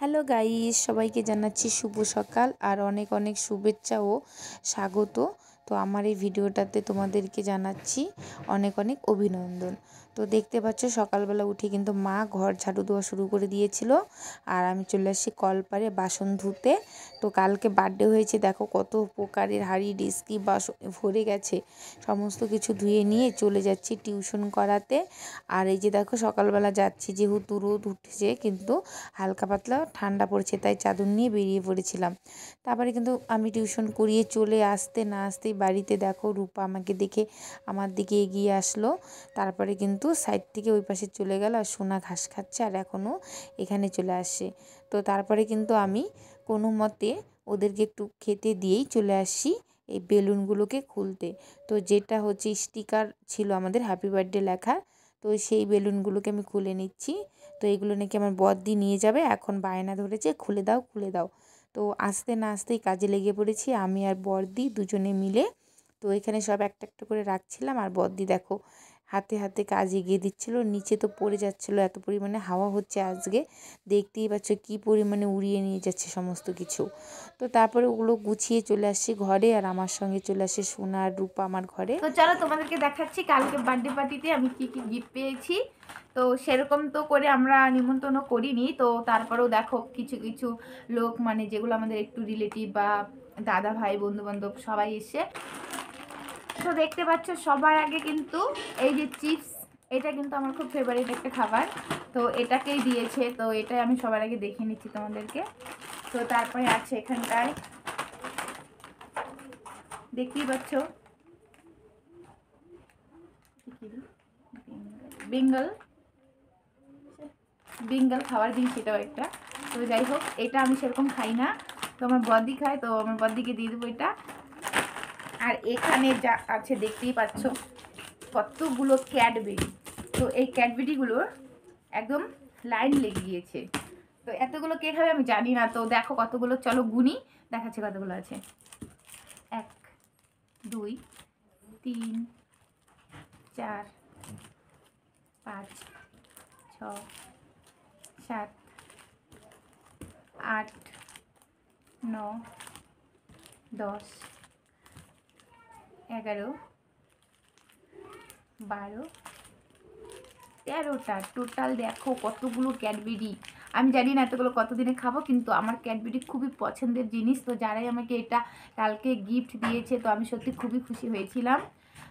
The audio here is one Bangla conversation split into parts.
হ্যালো গাইস, সবাইকে জানাচ্ছি শুভ সকাল আর অনেক অনেক শুভেচ্ছা ও স্বাগত। তো আমার এই ভিডিওটাতে তোমাদেরকে জানাচ্ছি অনেক অনেক অভিনন্দন। তো দেখতে পাচ্ছ সকালবেলা উঠে কিন্তু মা ঘর ঝাড়ু দেওয়া শুরু করে দিয়েছিল আর আমি চলে আসছি কলপারে বাসন ধুতে। তো কালকে বার্থডে হয়েছে, দেখো কত প্রকারের হাঁড়ি ডিস্কি বাসন ভরে গেছে। সমস্ত কিছু ধুয়ে নিয়ে চলে যাচ্ছি টিউশন করাতে। আর এই যে দেখো সকালবেলা যাচ্ছি, যেহেতু রোদ উঠেছে কিন্তু হালকা পাতলা ঠান্ডা পড়েছে, তাই চাদর নিয়ে বেরিয়ে পড়েছিলাম। তারপরে কিন্তু আমি টিউশন করিয়ে চলে আসতে না আসতেই বাড়িতে দেখো রূপা আমাকে দেখে আমার দিকে এগিয়ে আসলো। তারপরে কিন্তু সাইড থেকে ওই পাশে চলে গেল আর সোনা ঘাস খাচ্ছে আর এখনও এখানে চলে আসে। তো তারপরে কিন্তু আমি কোনো মতে ওদেরকে একটু খেতে দিয়েই চলে আসছি এই বেলুনগুলোকে খুলতে। তো যেটা হচ্ছে স্টিকার ছিল আমাদের হ্যাপি বার্থডে লেখা, তো সেই বেলুনগুলোকে আমি খুলে নিচ্ছি। তো এগুলো নাকি আমার বড়দি নিয়ে যাবে, এখন বায়না ধরেছে খুলে দাও খুলে দাও। তো আসতে না আসতেই কাজে লেগে পড়েছি আমি আর বড়দি দুজনে মিলে। তো এখানে সব একটা একটা করে রাখছিলাম আর বড়দি দেখো হাতে হাতে কাজ এগিয়ে দিচ্ছিল। নিচে তো পড়ে যাচ্ছিল, এত পরিমাণে হাওয়া হচ্ছে আজকে, দেখতেই পাচ্ছ কী পরিমাণে উড়িয়ে নিয়ে যাচ্ছে সমস্ত কিছু। তো তারপরে ওগুলো গুছিয়ে চলে আসছি ঘরে আর আমার সঙ্গে চলে আসে সোনা আর রূপা আমার ঘরে। তো চলো তোমাদেরকে দেখাচ্ছি কালকে বার্থডে পার্টিতে আমি কি কি গিফট পেয়েছি। তো সেরকম তো করে আমরা নিমন্ত্রণও করিনি, তো তারপরেও দেখো কিছু কিছু লোক, মানে যেগুলো আমাদের একটু রিলেটিভ বা দাদা ভাই বন্ধু বান্ধব সবাই এসে। তো দেখতে পাচ্ছ সবার আগে কিন্তু এই যে চিপস, এটা কিন্তু আমার খুব ফেভারিট একটা খাবার, তো এটাকেই দিয়েছে। তো এটাই আমি সবার আগে দেখে নিচ্ছি তোমাদেরকে। তো তারপরে আছে এখানটায়, দেখতেই পাচ্ছ বেঙ্গল বেঙ্গল খাবার জিনিস, এটাও একটা। তো যাই হোক, এটা আমি সেরকম খাই না, তো আমার বদ্দি খায়, তো আমার বদ্দিকে দিয়ে দেবো এটা। আর এখানে যা আছে দেখতেই পাচ্ছ কতগুলো ক্যাডবেরি। তো এই ক্যাডবেরিগুলোর একদম লাইন লেগে গিয়েছে। তো এতগুলো কে খাবে আমি জানি না, তো দেখো কতগুলো, চলো গুনি দেখাচ্ছে কতগুলো আছে। 1 2 3 4 5 6 7 8 9 10 11 12 13টা টোটাল। দেখো কতগুলো ক্যাডবেরি। আমি জানি না এতগুলো কতদিনে খাবো, কিন্তু আমার ক্যাডবেরি খুবই পছন্দের জিনিস। তো যারাই আমাকে এটা কালকে গিফট দিয়েছে, তো আমি সত্যি খুবই খুশি হয়েছিলাম।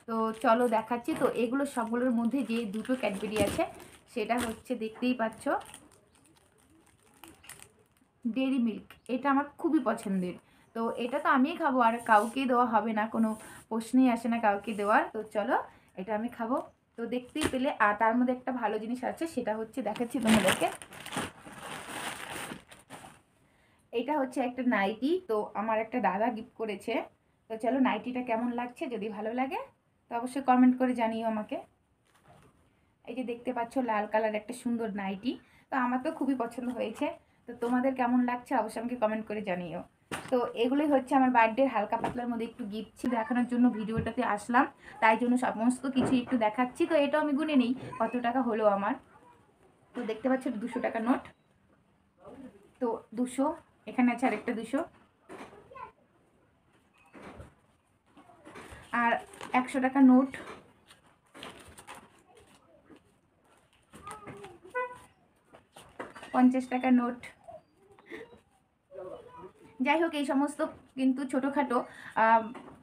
তো চলো দেখাচ্ছি। তো এগুলো সবগুলোর মধ্যে যে দুটো ক্যাডবেরি আছে সেটা হচ্ছে দেখতেই পাচ্ছ ডেরি মিল্ক। এটা আমার খুবই পছন্দের, তো এটা তো আমিই খাবো আর কাউকেই দেওয়া হবে না, কোনো প্রশ্নই আসে না কাউকে দেওয়ার। তো চলো এটা আমি খাবো। তো দেখতেই পেলে, আর তার মধ্যে একটা ভালো জিনিস আছে, সেটা হচ্ছে দেখাচ্ছি তোমাদেরকে। এটা হচ্ছে একটা নাইটি, তো আমার একটা দাদা গিফট করেছে। তো চলো নাইটিটা কেমন লাগছে, যদি ভালো লাগে তো অবশ্যই কমেন্ট করে জানিও আমাকে। এই যে দেখতে পাচ্ছ লাল কালার একটা সুন্দর নাইটি, তো আমার তো খুবই পছন্দ হয়েছে। তো তোমাদের কেমন লাগছে অবশ্যই আমাকে কমেন্ট করে জানিও। তো এগুলোই হচ্ছে আমার বার্থডের হালকা পাতলার মধ্যে একটু গিফট ছিল, দেখানোর জন্য ভিডিওটাতে আসলাম, তাই জন্য সমস্ত কিছু একটু দেখাচ্ছি। তো এটাও আমি গুনে নেই কত টাকা হলো আমার। তো দেখতে পাচ্ছ 200 টাকা নোট, তো 200, এখানে আছে আরেকটা 200, আর 100 টাকা নোট, পঞ্চাশ টাকা নোট। যাই হোক, এই সমস্ত কিন্তু ছোটোখাটো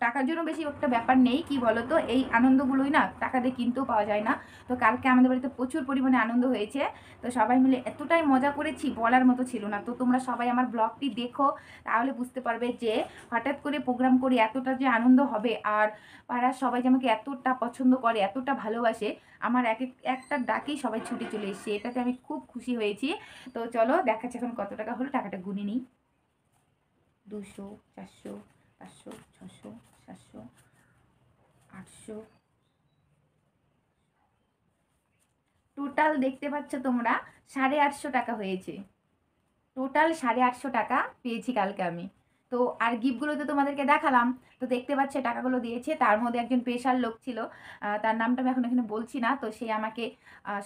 টাকার জন্য বেশি একটা ব্যাপার নেই, কি বলো তো, এই আনন্দগুলোই না টাকা দিয়ে কিনতেও পাওয়া যায় না। তো কালকে আমাদের বাড়িতে প্রচুর পরিমাণে আনন্দ হয়েছে, তো সবাই মিলে এতটাই মজা করেছি বলার মতো ছিল না। তো তোমরা সবাই আমার ব্লগটি দেখো, তাহলে বুঝতে পারবে যে হঠাৎ করে প্রোগ্রাম করে এতটা যে আনন্দ হবে, আর পাড়ার সবাই যে আমাকে এতটা পছন্দ করে, এতটা ভালোবাসে, আমার একটা ডাকেই সবাই ছুটে চলে এসছে, এটাতে আমি খুব খুশি হয়েছি। তো চলো দেখাচ্ছি এখন কত টাকা হলো, টাকাটা গুনে নিই। 200, 400, 500, 600, 700, 800, টোটাল দেখতে পাচ্ছ তোমরা 850 টাকা হয়েছে। টোটাল 850 টাকা পেয়েছি কালকে আমি। তো আর গিফটগুলো তো তোমাদেরকে দেখালাম, তো দেখতে পাচ্ছে টাকাগুলো দিয়েছে। তার মধ্যে একজন স্পেশাল লোক ছিল, তার নামটা আমি এখন এখানে বলছি না, তো সে আমাকে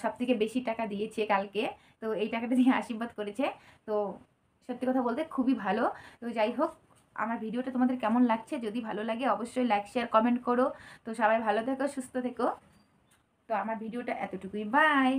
সব থেকে বেশি টাকা দিয়েছে কালকে। তো এই টাকাটা দিয়ে আশীর্বাদ করেছে। তো সত্যি কথা বলতে খুবই ভালো। তো যাই হোক, আমার ভিডিওটা তোমাদের কেমন লাগছে, যদি ভালো লাগে অবশ্যই লাইক শেয়ার কমেন্ট করো। তো সবাই ভালো থেকো, সুস্থ থেকো। তো আমার ভিডিওটা এতটুকুই, বাই।